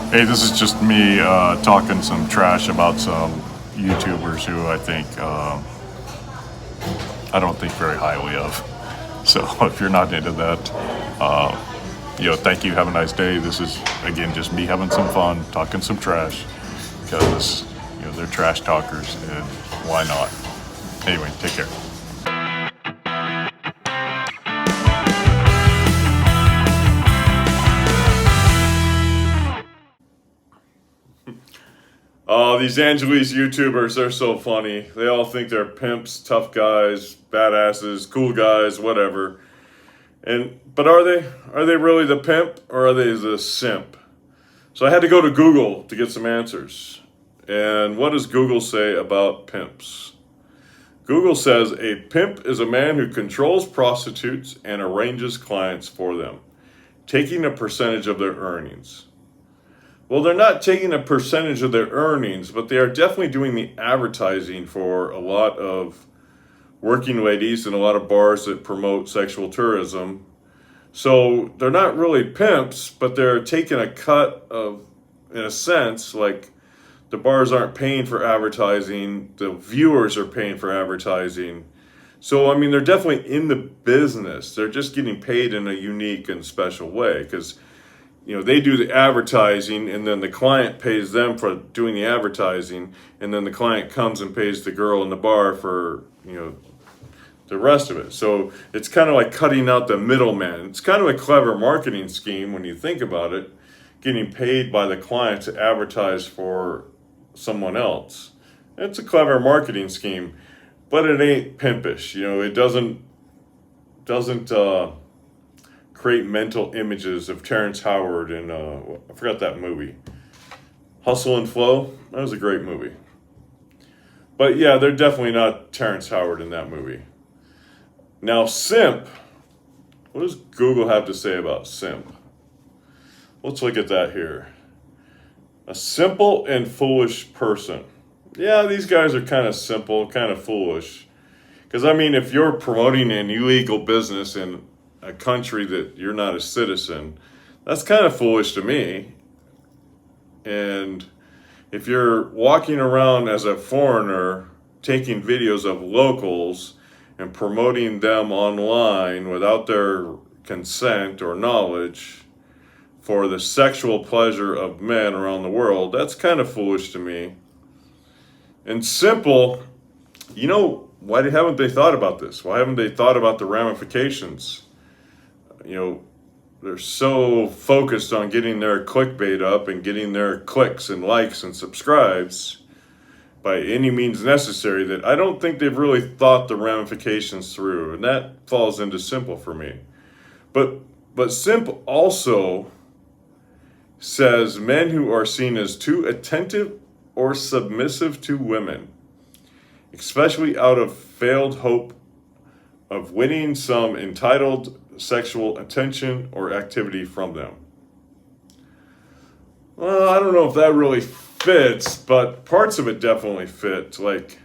Hey, this is just me talking some trash about some YouTubers who I don't think very highly of. So if you're not into that, thank you. Have a nice day. This is again just me having some fun, talking some trash because they're trash talkers, and why not? Anyway, take care. Oh, these Angeles YouTubers, they're so funny. They all think they're pimps, tough guys, badasses, cool guys, whatever. But are they? Are they really the pimp or are they the simp? So I had to go to Google to get some answers. And what does Google say about pimps? Google says a pimp is a man who controls prostitutes and arranges clients for them, taking a percentage of their earnings. Well, they're not taking a percentage of their earnings, but they are definitely doing the advertising for a lot of working ladies and a lot of bars that promote sexual tourism. So they're not really pimps, but they're taking a cut of, in a sense, like the bars aren't paying for advertising, the viewers are paying for advertising. So, I mean, they're definitely in the business. They're just getting paid in a unique and special way because they do the advertising and then the client pays them for doing the advertising, and then the client comes and pays the girl in the bar for, the rest of it. So it's kind of like cutting out the middleman. It's kind of a clever marketing scheme when you think about it, getting paid by the client to advertise for someone else. It's a clever marketing scheme, but it ain't pimpish. It doesn't create mental images of Terrence Howard and I forgot that movie, Hustle and Flow. That was a great movie. But yeah, they're definitely not Terrence Howard in that movie. Now, simp. What does Google have to say about simp? Let's look at that here. A simple and foolish person. Yeah, these guys are kind of simple, kind of foolish. Because, I mean, if you're promoting an illegal business in a country that you're not a citizen, that's kind of foolish to me. And if you're walking around as a foreigner taking videos of locals and promoting them online without their consent or knowledge for the sexual pleasure of men around the world, that's kind of foolish to me. And simple, why haven't they thought about this? Why haven't they thought about the ramifications? They're so focused on getting their clickbait up and getting their clicks and likes and subscribes by any means necessary that I don't think they've really thought the ramifications through. And that falls into simple for me. But simp also says men who are seen as too attentive or submissive to women, especially out of failed hope of winning some entitled sexual attention or activity from them. Well, I don't know if that really fits, but parts of it definitely fit. Like,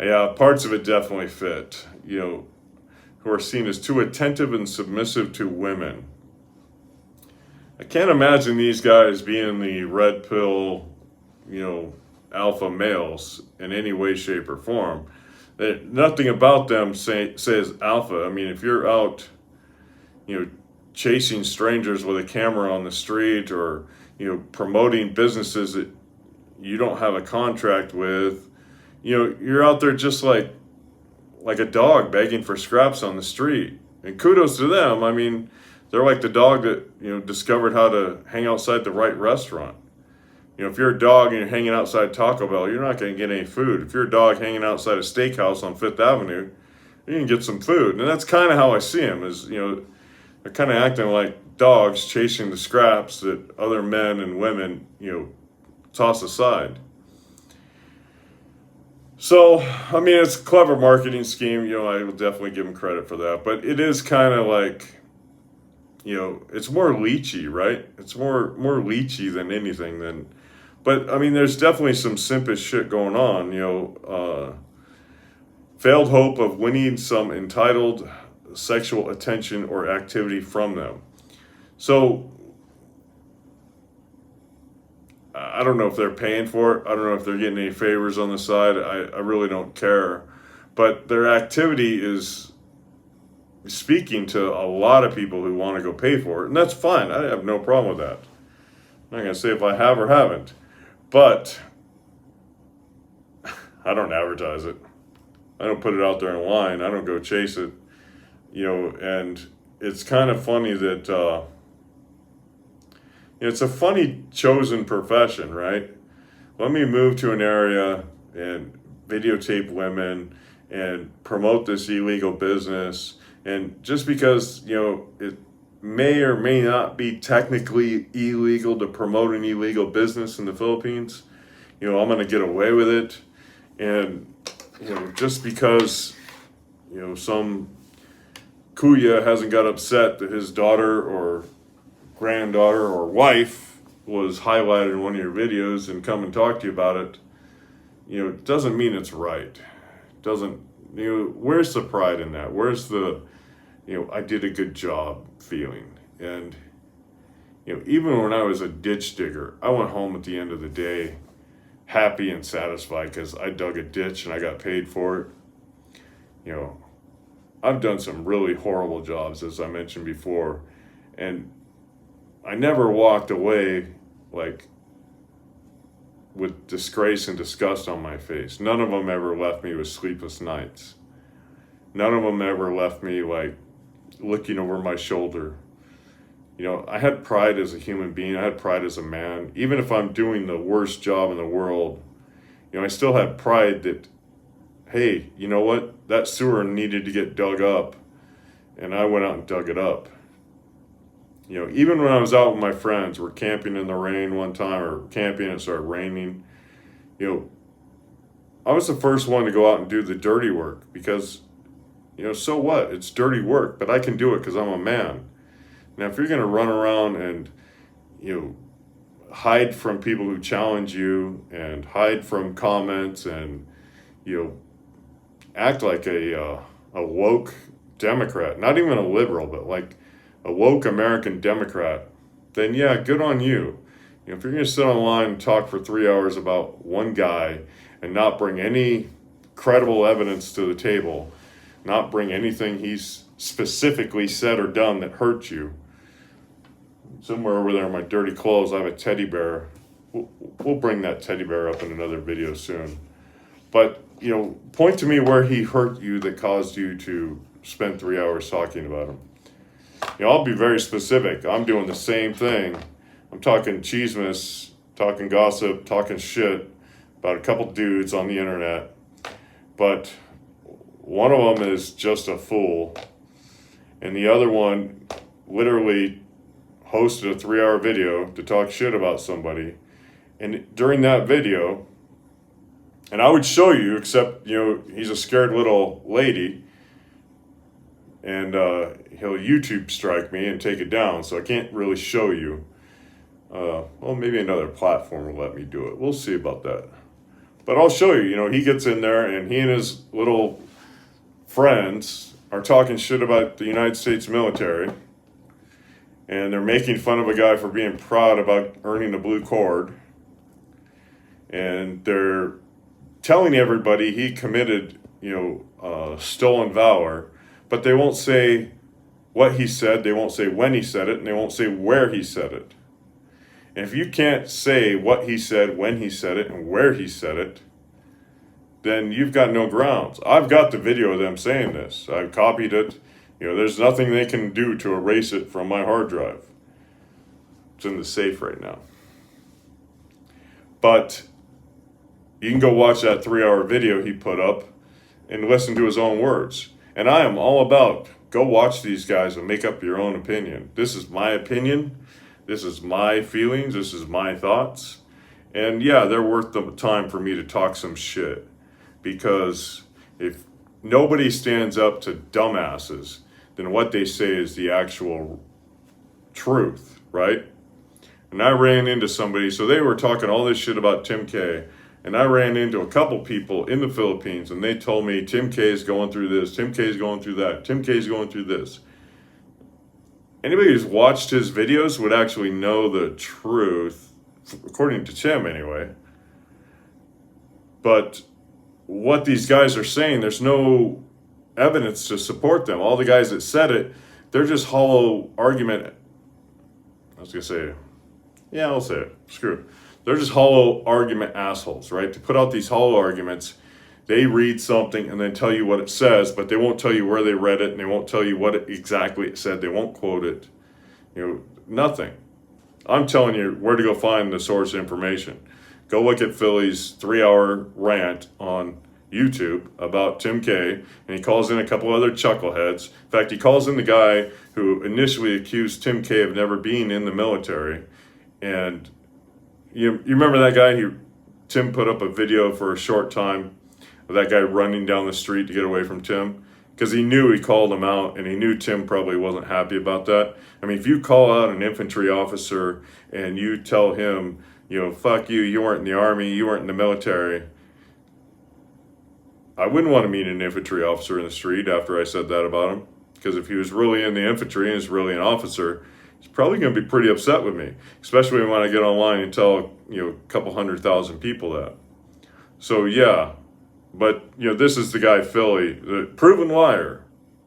yeah, parts of it definitely fit. Who are seen as too attentive and submissive to women. I can't imagine these guys being the red pill, alpha males in any way, shape, or form. Nothing about them says alpha. I mean, if you're out, chasing strangers with a camera on the street or, promoting businesses that you don't have a contract with, you're out there just like a dog begging for scraps on the street. And kudos to them. I mean, they're like the dog that, discovered how to hang outside the right restaurant. If you're a dog and you're hanging outside Taco Bell, you're not going to get any food. If you're a dog hanging outside a steakhouse on Fifth Avenue, you can get some food. And that's kind of how I see them, is, they're kind of acting like dogs chasing the scraps that other men and women, toss aside. So, I mean, it's a clever marketing scheme. I will definitely give them credit for that. But it is kind of like, it's more leechy, right? It's more leechy than anything. But, I mean, there's definitely some simpish shit going on. Failed hope of winning some entitled sexual attention or activity from them. So I don't know if they're paying for it. I don't know if they're getting any favors on the side. I really don't care. But their activity is speaking to a lot of people who want to go pay for it. And that's fine. I have no problem with that. I'm not going to say if I have or haven't. But I don't advertise it. I don't put it out there in line. I don't go chase it. And it's kind of funny that it's a funny chosen profession, right? Let me move to an area and videotape women and promote this illegal business. And just because, it may or may not be technically illegal to promote an illegal business in the Philippines, I'm going to get away with it. And, just because, some kuya hasn't got upset that his daughter or granddaughter or wife was highlighted in one of your videos and come and talk to you about it, it doesn't mean it's right. Doesn't, where's the pride in that? Where's the, I did a good job feeling? And, even when I was a ditch digger, I went home at the end of the day happy and satisfied because I dug a ditch and I got paid for it. I've done some really horrible jobs, as I mentioned before, and I never walked away with disgrace and disgust on my face. None of them ever left me with sleepless nights. None of them ever left me looking over my shoulder. I had pride as a human being. I had pride as a man. Even if I'm doing the worst job in the world, I still had pride that, hey, you know what? That sewer needed to get dug up, and I went out and dug it up. Even when I was out with my friends, we're camping in the rain one time, or camping and it started raining, I was the first one to go out and do the dirty work because, so what? It's dirty work, but I can do it because I'm a man. Now, if you're going to run around and, hide from people who challenge you and hide from comments and, act like a woke Democrat, not even a liberal, but like a woke American Democrat, then yeah, good on you. If you're going to sit online and talk for 3 hours about one guy and not bring any credible evidence to the table, not bring anything he's specifically said or done that hurt you. Somewhere over there in my dirty clothes, I have a teddy bear. We'll bring that teddy bear up in another video soon. But, point to me where he hurt you that caused you to spend 3 hours talking about him. I'll be very specific. I'm doing the same thing. I'm talking chismes, talking gossip, talking shit about a couple dudes on the internet. But one of them is just a fool. And the other one literally hosted a 3-hour video to talk shit about somebody. And during that video, and I would show you, except, he's a scared little lady, and he'll YouTube strike me and take it down, so I can't really show you. Well, maybe another platform will let me do it. We'll see about that. But I'll show you, he gets in there, and he and his little friends are talking shit about the United States military, and they're making fun of a guy for being proud about earning a blue cord, and they're telling everybody he committed, stolen valor, but they won't say what he said, they won't say when he said it, and they won't say where he said it. And if you can't say what he said, when he said it, and where he said it, then you've got no grounds. I've got the video of them saying this. I've copied it. There's nothing they can do to erase it from my hard drive. It's in the safe right now. But you can go watch that 3-hour video he put up and listen to his own words. And I am all about, go watch these guys and make up your own opinion. This is my opinion. This is my feelings. This is my thoughts. And yeah, they're worth the time for me to talk some shit. Because if nobody stands up to dumbasses, then what they say is the actual truth, right? And I ran into somebody, so they were talking all this shit about Tim K, And I ran into a couple people in the Philippines, and they told me Tim K is going through this, Tim K is going through that, Tim K is going through this. Anybody who's watched his videos would actually know the truth, according to Tim anyway. But what these guys are saying, there's no evidence to support them. All the guys that said it, they're just hollow argument. I was going to say, yeah, I'll say it. Screw it. They're just hollow argument assholes, right? To put out these hollow arguments, they read something and then tell you what it says, but they won't tell you where they read it, and they won't tell you what exactly it said. They won't quote it. Nothing. I'm telling you where to go find the source information. Go look at Philly's 3-hour rant on YouTube about Tim K, and he calls in a couple other chuckleheads. In fact, he calls in the guy who initially accused Tim K of never being in the military. And you remember that guy? Tim put up a video for a short time of that guy running down the street to get away from Tim, because he knew he called him out, and he knew Tim probably wasn't happy about that. I mean, if you call out an infantry officer and you tell him, fuck you, you weren't in the Army, you weren't in the military, I wouldn't want to meet an infantry officer in the street after I said that about him, because if he was really in the infantry and is really an officer, he's probably going to be pretty upset with me, especially when I get online and tell a couple 100,000 people that. So yeah, but this is the guy Philly, the proven liar.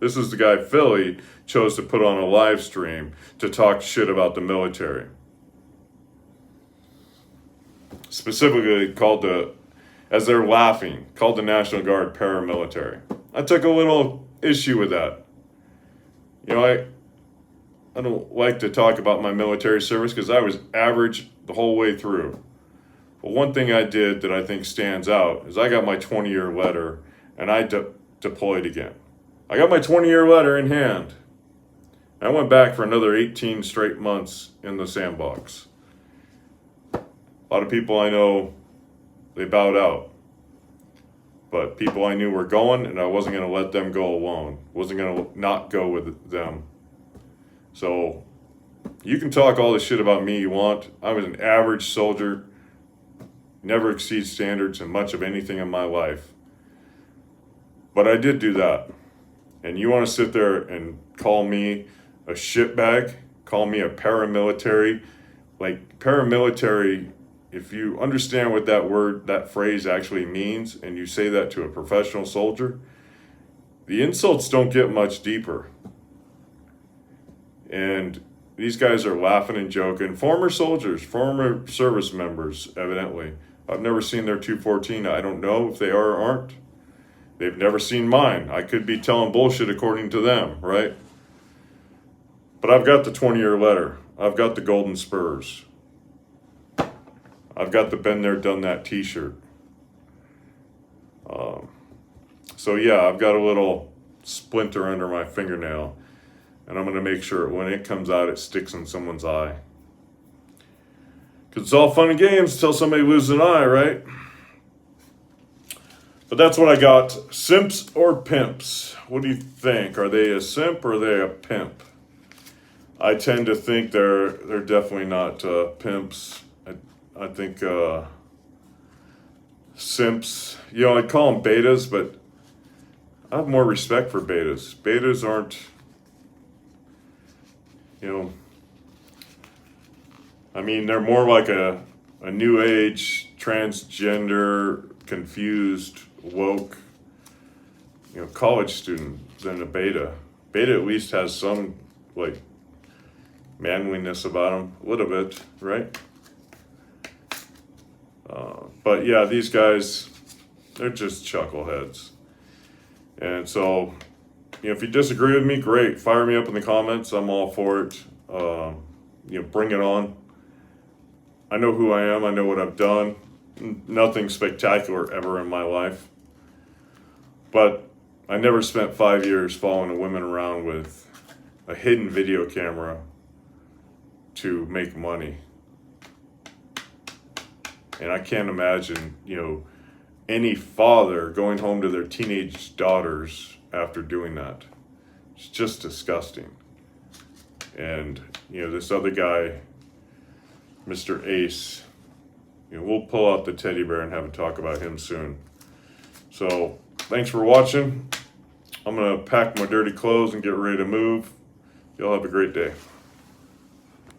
This is the guy Philly chose to put on a live stream to talk shit about the military. Specifically as they're laughing, called the National Guard paramilitary. I took a little issue with that. I don't like to talk about my military service because I was average the whole way through. But one thing I did that I think stands out is I got my 20-year letter, and I deployed again. I got my 20-year letter in hand. I went back for another 18 straight months in the sandbox. A lot of people I know, they bowed out. But people I knew were going, and I wasn't going to let them go alone. Wasn't going to not go with them. So you can talk all the shit about me you want. I was an average soldier, never exceed standards in much of anything in my life. But I did do that. And you want to sit there and call me a shitbag, call me a paramilitary. Like, paramilitary, if you understand what that phrase actually means, and you say that to a professional soldier, the insults don't get much deeper. And these guys are laughing and joking. Former soldiers, former service members, evidently. I've never seen their 214. I don't know if they are or aren't. They've never seen mine. I could be telling bullshit according to them, right? But I've got the 20-year letter. I've got the golden spurs. I've got the been there, done that t-shirt. So yeah, I've got a little splinter under my fingernail, and I'm going to make sure when it comes out, it sticks in someone's eye. Because it's all fun and games until somebody loses an eye, right? But that's what I got. Simps or pimps? What do you think? Are they a simp or are they a pimp? I tend to think they're definitely not pimps. I think simps, I'd call them betas, but I have more respect for betas. Betas aren't, they're more like a new age, transgender, confused, woke, college student than a beta. Beta at least has some, manliness about them, a little bit, right? But yeah, these guys, they're just chuckleheads. And so, if you disagree with me, great. Fire me up in the comments. I'm all for it. Bring it on. I know who I am. I know what I've done. Nothing spectacular ever in my life. But I never spent 5 years following a woman around with a hidden video camera to make money. And I can't imagine, any father going home to their teenage daughters after doing that. It's just disgusting. And, this other guy, Mr. Ace, we'll pull out the teddy bear and have a talk about him soon. So thanks for watching. I'm going to pack my dirty clothes and get ready to move. Y'all have a great day.